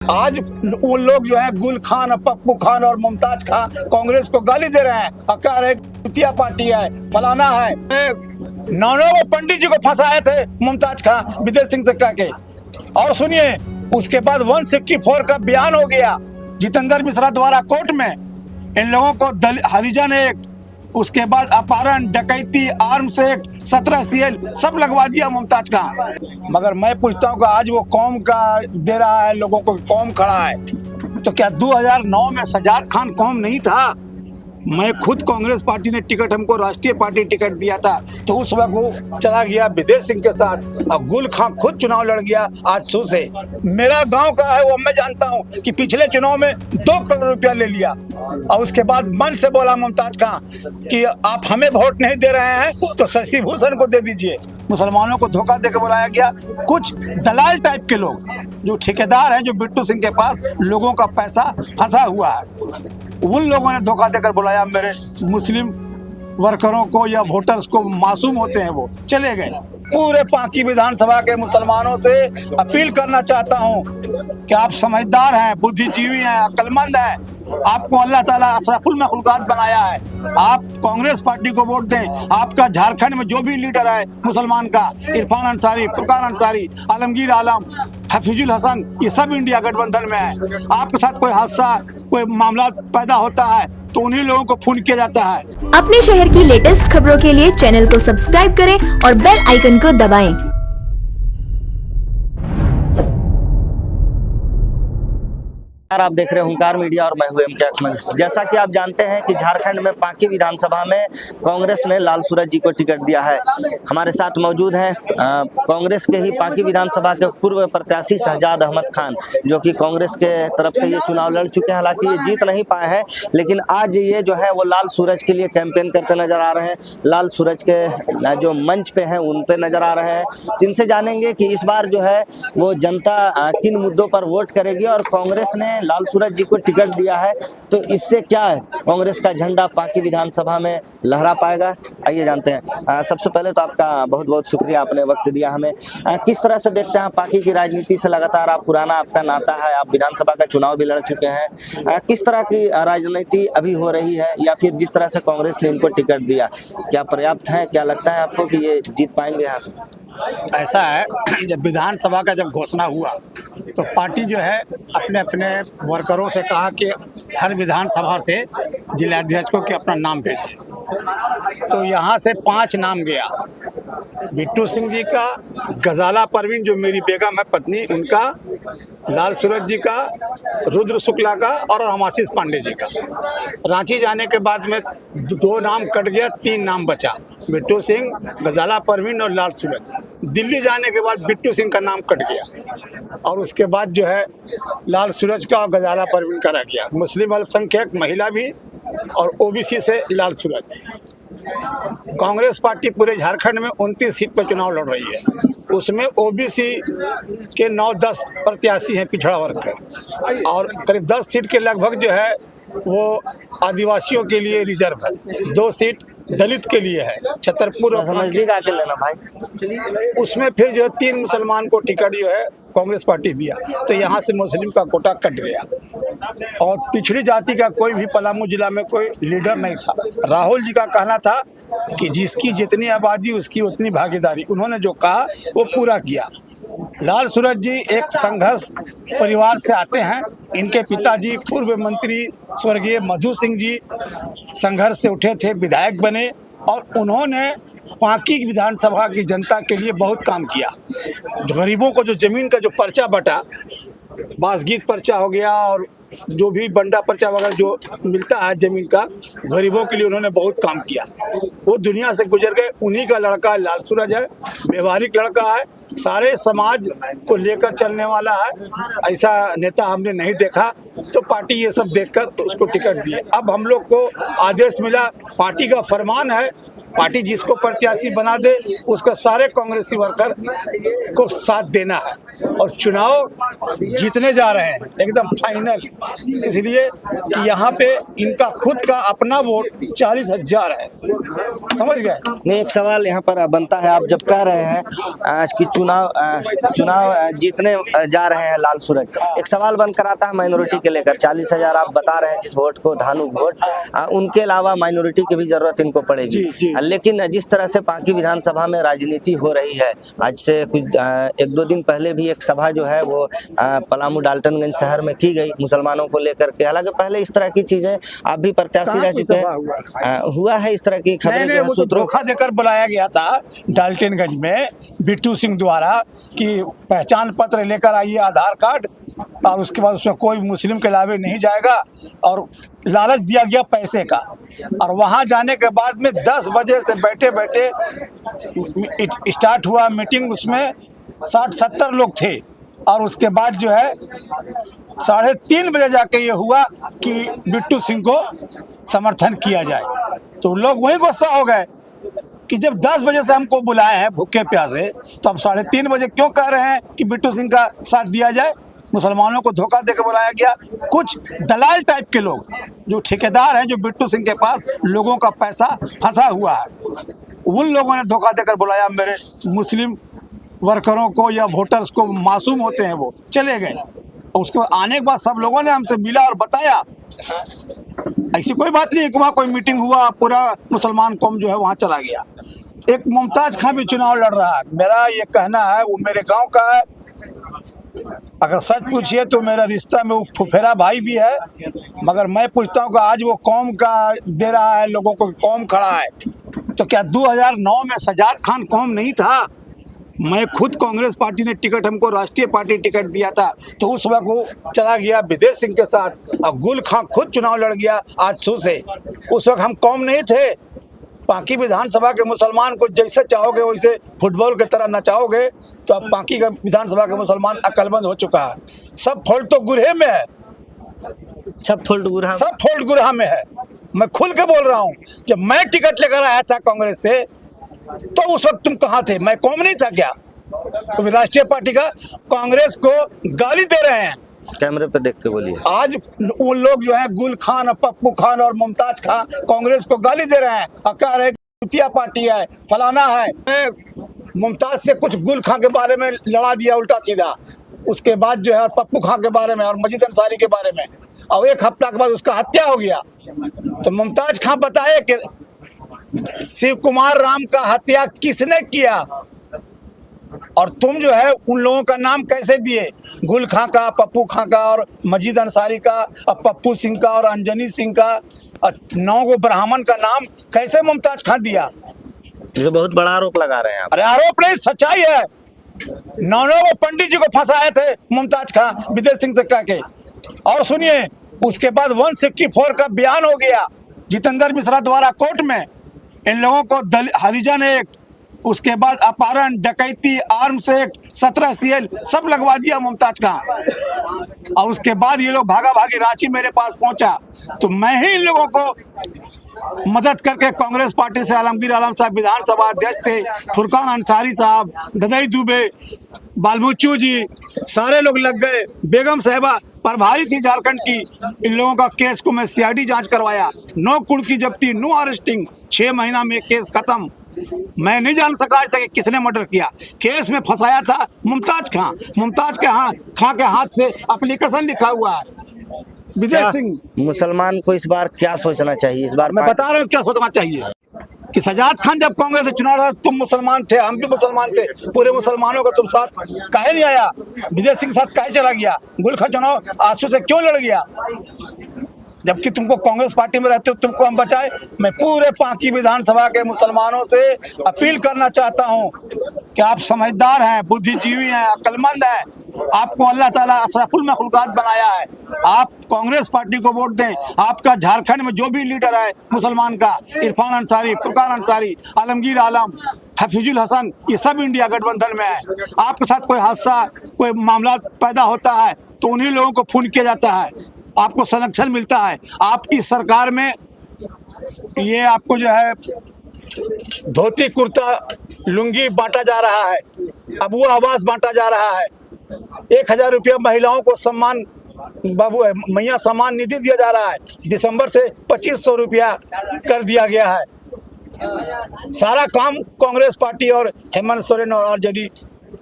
आज वो लोग जो है गुल खान, पप्पू खान और मुमताज खान कांग्रेस को गाली दे रहे हैं, कह रहे कुतिया पार्टी है, फलाना है। 9 पंडित जी को फंसाए थे मुमताज खान विदेश सिंह से कह के। और सुनिए, उसके बाद 164 का बयान हो गया जितेंद्र मिश्रा द्वारा कोर्ट में। इन लोगों को हरिजन एक्ट, उसके बाद अपहरण, डकैती, आर्म्स एक्ट, 17 CL सब लगवा दिया मुमताज का। मगर मैं पूछता हूँ कि आज वो कौम का दे रहा है लोगों को, कौम खड़ा है, तो क्या 2009 में सजाद खान कौम नहीं था? मैं खुद कांग्रेस पार्टी ने टिकट, हमको राष्ट्रीय पार्टी टिकट दिया था, तो उस वक्त वो चला गया विदेश सिंह के साथ। अब गुल खान खुद चुनाव लड़ गया आजसू से। मेरा गांव का है वो, मैं जानता हूं कि पिछले चुनाव में 2 करोड़ रुपया ले लिया। और उसके बाद मन से बोला मुमताज खान कि आप हमें वोट नहीं दे रहे हैं तो शशि भूषण को दे दीजिए। मुसलमानों को धोखा देकर बुलाया गया। कुछ दलाल टाइप के लोग जो ठेकेदार हैं, जो बिट्टू सिंह के पास लोगों का पैसा फंसा हुआ है, उन लोगों ने धोखा देकर बुलाया मेरे मुस्लिम वर्करों को या वोटर्स को। मासूम होते हैं वो, चले गए। पूरे पांकी विधानसभा के मुसलमानों से अपील करना चाहता हूं कि आप समझदार हैं, बुद्धिजीवी हैं, अक्लमंद हैं। आपको अल्लाह ताला अशरफुल मखलूकात बनाया है। आप कांग्रेस पार्टी को वोट दें। आपका झारखंड में जो भी लीडर है मुसलमान का, इरफान अंसारी, फुरकान अंसारी, आलमगीर आलम, हफीजुल हसन, ये सब इंडिया गठबंधन में है। आपके साथ कोई हादसा, कोई मामला पैदा होता है तो उन्हीं लोगों को फोन किया जाता है। अपने शहर की लेटेस्ट खबरों के लिए चैनल को सब्सक्राइब करें और बेल आइकन को दबाएं। आप देख रहे हैं हुंकार मीडिया और मैं हूं एम के अकमल। जैसा कि आप जानते हैं कि झारखंड में पांकी विधानसभा में कांग्रेस ने लाल सूरज जी को टिकट दिया है। हमारे साथ मौजूद हैं कांग्रेस के ही पांकी विधानसभा के पूर्व प्रत्याशी शहजाद अहमद खान, जो कि कांग्रेस के तरफ से ये चुनाव लड़ चुके हैं। हालांकि ये जीत नहीं पाए हैं, लेकिन आज ये जो है वो लाल सूरज के लिए कैंपेन करते नजर आ रहे हैं। लाल सूरज के जो मंच पे हैं उन पे नजर आ रहे हैं। जिनसे जानेंगे कि इस बार जो है वो जनता किन मुद्दों पर वोट करेगी और कांग्रेस ने लाल सूरज जी को टिकट दिया है तो इससे क्या है कांग्रेस का झंडा पांकी विधानसभा में लहरा पाएगा। आइए जानते हैं। सबसे पहले तो आपका बहुत बहुत शुक्रिया, आपने वक्त दिया हमें। किस तरह से देखते हैं पांकी की राजनीति से? लगातार आप पुराना आपका नाता है, आप विधानसभा का चुनाव भी लड़ चुके हैं। किस तरह की राजनीति अभी हो रही है, या फिर जिस तरह से कांग्रेस ने इनको टिकट दिया, क्या पर्याप्त है? क्या लगता है आपको कि ये जीत पाएंगे यहाँ से? ऐसा है, जब विधानसभा का जब घोषणा हुआ तो पार्टी जो है अपने अपने वर्करों से कहा कि हर विधानसभा से जिलाध्यक्ष को कि अपना नाम भेजिए। तो यहाँ से 5 नाम गया। बिट्टू सिंह जी का, गजाला परवीन जो मेरी बेगम है पत्नी, उनका, लाल सूरज जी का, रुद्र शुक्ला का और आशीष पांडे जी का। रांची जाने के बाद में 2 नाम कट गया, 3 नाम बचा, बिट्टू सिंह, गजाला परवीन और लाल सूरज। दिल्ली जाने के बाद बिट्टू सिंह का नाम कट गया और उसके बाद जो है लाल सूरज का और गजाला परवीन का रह गया। मुस्लिम अल्पसंख्यक, महिला भी और OBC से लाल सूरज। कांग्रेस पार्टी पूरे झारखंड में 29 सीट पर चुनाव लड़ रही है। उसमें OBC के 9-10 प्रत्याशी हैं पिछड़ा वर्ग के, और करीब 10 सीट के लगभग जो है वो आदिवासियों के लिए रिजर्व है। 2 सीट दलित के लिए है, छतरपुर और समझिए का के लेना भाई। उसमें फिर जो है 3 मुसलमान को टिकट जो है कांग्रेस पार्टी दिया, तो यहाँ से मुस्लिम का कोटा कट गया। और पिछड़ी जाति का कोई भी पलामू जिला में कोई लीडर नहीं था। राहुल जी का कहना था कि जिसकी जितनी आबादी उसकी उतनी भागीदारी। उन्होंने जो कहा वो पूरा किया। लाल सूरज जी एक संघर्ष परिवार से आते हैं। इनके पिताजी पूर्व मंत्री स्वर्गीय मधु सिंह जी संघर्ष से उठे थे, विधायक बने, और उन्होंने पांकी विधानसभा की जनता के लिए बहुत काम किया। गरीबों को जो जमीन का जो पर्चा बटा, बासगीत पर्चा हो गया और जो भी बंडा पर्चा वगैरह जो मिलता है जमीन का, गरीबों के लिए उन्होंने बहुत काम किया। वो दुनिया से गुजर गए। उन्हीं का लड़का लाल सूरज है, व्यवहारिक लड़का है, सारे समाज को लेकर चलने वाला है। ऐसा नेता हमने नहीं देखा, तो पार्टी ये सब देखकर उसको टिकट दिए। अब हम लोग को आदेश मिला, पार्टी का फरमान है, पार्टी जिसको प्रत्याशी बना दे उसका सारे कांग्रेसी वर्कर को साथ देना है। और चुनाव जीतने जा रहे हैं एकदम फाइनल, इसलिए कि यहाँ पे इनका खुद का अपना वोट 40,000 है, समझ गए। नहीं, एक सवाल यहाँ पर बनता है, आप जब कह रहे हैं आज की चुनाव जीतने जा रहे हैं लाल सूरज, एक सवाल बनकर आता है माइनॉरिटी के लेकर। 40,000 आप बता रहे हैं जिस वोट को, धानुक वोट, उनके अलावा माइनॉरिटी की भी जरूरत इनको पड़ेगी। लेकिन जिस तरह से पांकी विधानसभा में राजनीति हो रही है, आज से कुछ 1-2 दिन पहले भी एक सभा जो है वो पलामू डाल्टनगंज शहर में की गई मुसलमानों को लेकर के। हालांकि पहले इस तरह की चीजें आप भी प्रत्याशी रह चुके हैं, हुआ है इस तरह की खबरें? वो तो धोखा देकर बुलाया गया था डाल्टनगंज में बिट्टू सिंह द्वारा कि पहचान पत्र लेकर आइए, आधार कार्ड, और उसके बाद उसमें कोई मुस्लिम के अलावे नहीं जाएगा, और लालच दिया गया पैसे का। और वहां जाने के बाद में 10 बजे से बैठे बैठे स्टार्ट हुआ मीटिंग, उसमें 60-70 लोग थे, और उसके बाद जो है 3:30 बजे जाके ये हुआ कि बिट्टू सिंह को समर्थन किया जाए। तो लोग वही गुस्सा हो गए कि जब 10 बजे से हमको बुलाए हैं भूखे प्यासे, तो अब 3:30 बजे क्यों कह रहे हैं कि बिट्टू सिंह का साथ दिया जाए। मुसलमानों को धोखा देकर बुलाया गया। कुछ दलाल टाइप के लोग जो ठेकेदार हैं, जो बिट्टू सिंह के पास लोगों का पैसा फंसा हुआ है, उन लोगों ने धोखा देकर बुलाया मेरे मुस्लिम वर्करों को या वोटर्स को। मासूम होते हैं वो, चले गए। और उसके बाद आने के बाद सब लोगों ने हमसे मिला और बताया ऐसी कोई बात नहीं है कि वहाँ कोई मीटिंग हुआ, पूरा मुसलमान कौम जो है वहाँ चला गया। एक मुमताज खां भी चुनाव लड़ रहा है। मेरा ये कहना है, वो मेरे गांव का है, अगर सच पूछिए तो मेरा रिश्ता में वो फुफेरा भाई भी है, मगर मैं पूछता हूँ कि आज वो कौम का दे रहा है लोगों को, कौम खड़ा है। तो क्या 2009 में सजाद खान कौम नहीं था? मैं खुद कांग्रेस पार्टी ने टिकट, हमको राष्ट्रीय पार्टी टिकट दिया था, तो उस वक्त वो चला गया विदेश सिंह के साथ। अब गुल खां खुद चुनाव लड़ गया आजसू से। उस वक्त हम कौम नहीं थे। पांकी विधानसभा के मुसलमान को जैसे चाहोगे वैसे फुटबॉल की तरह नचाओगे, तो अब पांकी का विधानसभा के मुसलमान अकलमंद हो चुका है। सब फॉल्ट तो गुरहे में है, सब फॉल्ट गुरहा में है। मैं खुल के बोल रहा हूँ, जब मैं टिकट लेकर आया था कांग्रेस से, तो उस वक्त तुम कहाँ थे? मैं कौम नहीं था क्या? तो राष्ट्रीय पार्टी का कांग्रेस को गाली दे रहे हैं। कैमरे पे देख के बोलिए। आज वो लोग जो है गुल खान, पप्पू खान और मुमताज खान कांग्रेस को गाली दे रहे हैं, कह रहे हैं पार्टी है, फलाना है। मुमताज से कुछ गुल खान के बारे में लड़ा दिया उल्टा सीधा, उसके बाद जो है पप्पू खान के बारे में और मजीद अंसारी के बारे में, और 1 हफ्ता के बाद उसका हत्या हो गया। तो मुमताज खान बताए कि शिव कुमार राम का हत्या किसने किया, और तुम जो है उन लोगों का नाम कैसे दिए? गुल खां का, पप्पू खां का और मजीद अंसारी का, और पप्पू सिंह का और अंजनी सिंह का, और 9 ब्राह्मण का नाम कैसे मुमताज खां दिया? ये बहुत बड़ा आरोप लगा रहे हैं आप। अरे आरोप नहीं, सच्चाई है। 9 पंडित जी को फंसाए थे मुमताज खां विदेश सिंह से कह के। और सुनिए, उसके बाद 164 का बयान हो गया जितेंद्र मिश्रा द्वारा कोर्ट में। इन लोगों को हरिजन एक्ट, उसके बाद अपहरण, डकैती, आर्म्स एक्ट, 17 CL सब लगवा दिया मुमताज खां। और उसके बाद ये लोग भागा भागी रांची मेरे पास पहुंचा, तो मैं ही इन लोगों को मदद करके कांग्रेस पार्टी से आलमगीर आलम साहब विधानसभा अध्यक्ष थे, फुरकान अंसारी साहब, ददई दुबे, बालमुच्चू जी, सारे लोग लग गए। बेगम साहिबा प्रभारी थी झारखंड की। इन लोगों का केस को मैं CID जांच करवाया, 9 कुड़ की जब्ती, नो अरेस्टिंग, 6 महीना में केस खत्म। मैं नहीं जान सका आज तक किसने मर्डर किया। केस में फंसाया था मुमताज खां। मुमताज के खां के हाथ से एप्लीकेशन लिखा हुआ है विदेश सिंह। मुसलमान को इस बार क्या सोचना चाहिए? इस बार मैं बता रहा हूँ क्या सोचना चाहिए कि सजाद खान जब कांग्रेस से चुनाव लड़ा, तुम मुसलमान थे, हम भी मुसलमान थे, पूरे मुसलमानों का तुम साथ काहे नहीं आया? विदेश सिंह के साथ काहे चला गया? गुल खां चुनाव आंसू से क्यों लड़ गया? जबकि तुमको कांग्रेस पार्टी में रहते हो, तुमको हम बचाए। मैं पूरे पांकी विधानसभा के मुसलमानों से अपील करना चाहता हूं कि आप समझदार हैं, बुद्धिजीवी हैं, अक्लमंद हैं। आपको अल्लाह ताला अशरफुल मखलूकात बनाया है। आप कांग्रेस पार्टी को वोट दें। आपका झारखंड में जो भी लीडर है मुसलमान का, इरफान अंसारी, फुरकान अंसारी, आलमगीर आलम, हफीजुल हसन, ये सब इंडिया गठबंधन में है। आपके साथ कोई हादसा, कोई मामला पैदा होता है तो उन्हीं लोगों को फोन किया जाता है, आपको संरक्षण मिलता है। आपकी सरकार में ये आपको जो है धोती कुर्ता लुंगी बांटा जा रहा है, अब वो आवास बांटा जा रहा है। 1000 रुपया महिलाओं को सम्मान बाबू मैया सम्मान निधि दिया जा रहा है। दिसंबर से 2500 रुपया कर दिया गया है। सारा काम कांग्रेस पार्टी और हेमंत सोरेन और आरजेडी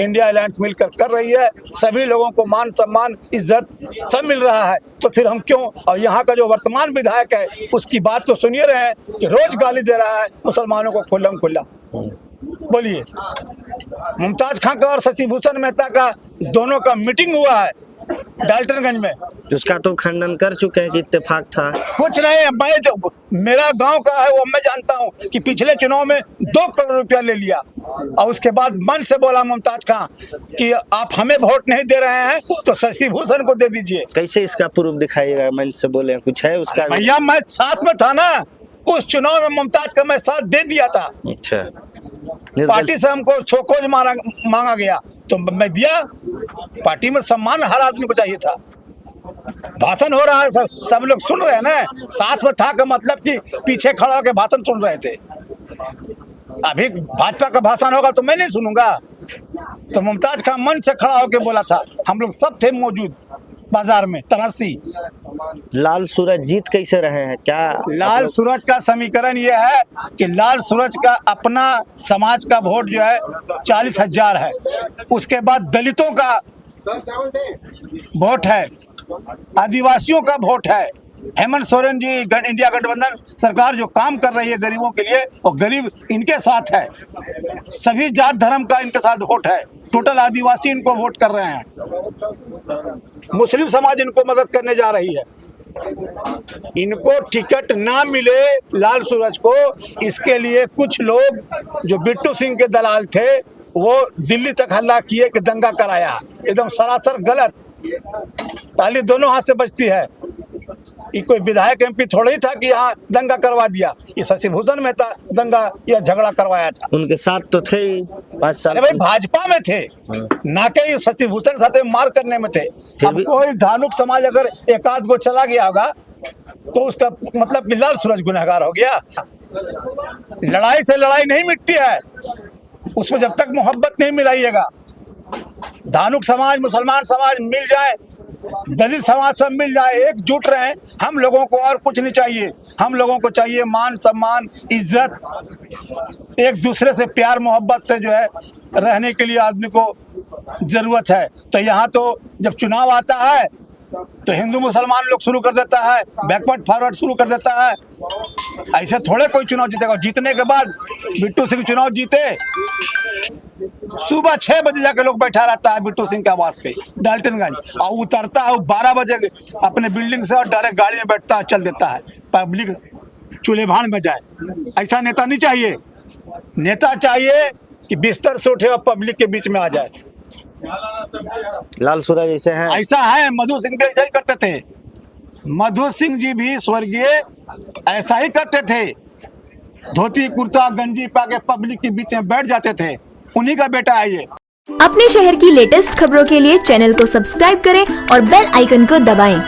इंडिया अलायंस मिलकर कर रही है। सभी लोगों को मान सम्मान इज्जत सब मिल रहा है, तो फिर हम क्यों। और यहाँ का जो वर्तमान विधायक है उसकी बात तो सुनिए रहे हैं कि रोज गाली दे रहा है मुसलमानों को खुल्लम खुल्ला। बोलिए, मुमताज खान का और शशि भूषण मेहता का दोनों का मीटिंग हुआ है डाल्टनगंज में। उसका तो खंडन कर चुके हैं कि इत्तेफाक था। कुछ नहीं, मैं जो मेरा गांव का है वो मैं जानता हूं कि पिछले चुनाव में 2 करोड़ रुपया ले लिया और उसके बाद मन से बोला मुमताज खान कि आप हमें वोट नहीं दे रहे हैं तो शशि भूषण को दे दीजिए। कैसे इसका प्रूफ दिखाइएगा? मन से बोले कुछ है उसका? भैया मैं साथ में था ना, उस चुनाव में मुमताज का मैं साथ दे दिया था। अच्छा, पार्टी से हमको शोकोज मांगा गया तो मैं दिया। पार्टी में सम्मान हर आदमी को चाहिए था। भाषण हो रहा है, सब लोग सुन रहे हैं ना। साथ में था का मतलब कि पीछे खड़ा होकर भाषण सुन रहे थे। अभी भाजपा का भाषण होगा तो मैं नहीं सुनूंगा। तो मुमताज खान मन से खड़ा होकर बोला था, हम लोग सब थे मौजूद बाजार में तरासी। लाल सूरज जीत कैसे रहे हैं? क्या लाल सूरज का समीकरण यह है कि लाल सूरज का अपना समाज का वोट जो है 40,000 है। उसके बाद दलितों का वोट है, आदिवासियों का वोट है। हेमंत सोरेन जी इंडिया गठबंधन सरकार जो काम कर रही है गरीबों के लिए, और गरीब इनके साथ है। सभी जात धर्म का इनके साथ वोट है। टोटल आदिवासी इनको वोट कर रहे हैं। मुस्लिम समाज इनको मदद करने जा रही है। इनको टिकट ना मिले लाल सूरज को, इसके लिए कुछ लोग जो बिट्टू सिंह के दलाल थे वो दिल्ली तक हल्ला किए कि दंगा कराया। एकदम सरासर गलत। ताली दोनों हाथ से बजती है। ये कोई विधायक एमपी थोड़ा ही था कि यहाँ दंगा करवा दिया। ये शशि भूषण मेहता दंगा या झगड़ा करवाया था। उनके साथ तो थे 5 साल। अरे भाई भाजपा में थे ना कि ये शशि भूषण साथ मार करने में थे। अब कोई धानुक समाज अगर एक आध गो चला गया होगा तो उसका मतलब कि लाल सूरज गुनहगार हो गया। लड़ाई से लड़ाई नहीं मिटती है, उसमें जब तक मोहब्बत नहीं मिलाइएगा। धानुक समाज, मुसलमान समाज मिल जाए, दलित समाज सब मिल जाए, एकजुट रहे। हम लोगों को और कुछ नहीं चाहिए। हम लोगों को चाहिए मान सम्मान इज्जत, एक दूसरे से प्यार मोहब्बत से जो है रहने के लिए आदमी को जरूरत है। तो यहाँ तो जब चुनाव आता है तो हिंदू मुसलमान लोग शुरू कर देता है, बैकवर्ड फॉरवर्ड शुरू कर देता है। ऐसे थोड़े कोई चुनाव जीतेगा। जीतने के बाद बिट्टू सिंह चुनाव जीते, सुबह 6 बजे जाके लोग बैठा रहता है बिट्टू सिंह के आवास पे डाल्टनगंज, और उतरता है 12 बजे अपने बिल्डिंग से और डायरेक्ट गाड़ी में बैठता है, चल देता है। पब्लिक चूल्हे भाड़ में जाए। ऐसा नेता नहीं चाहिए। नेता चाहिए कि बिस्तर से उठे और पब्लिक के बीच में आ जाए। लाल सूरज ऐसे हैं। ऐसा है, मधु सिंह भी ऐसा ही करते थे। मधु सिंह जी भी स्वर्गीय ऐसा ही करते थे। धोती कुर्ता गंजी पा के पब्लिक के बीच में बैठ जाते थे। उन्हीं का बेटा है ये। अपने शहर की लेटेस्ट खबरों के लिए चैनल को सब्सक्राइब करें और बेल आइकन को दबाएं।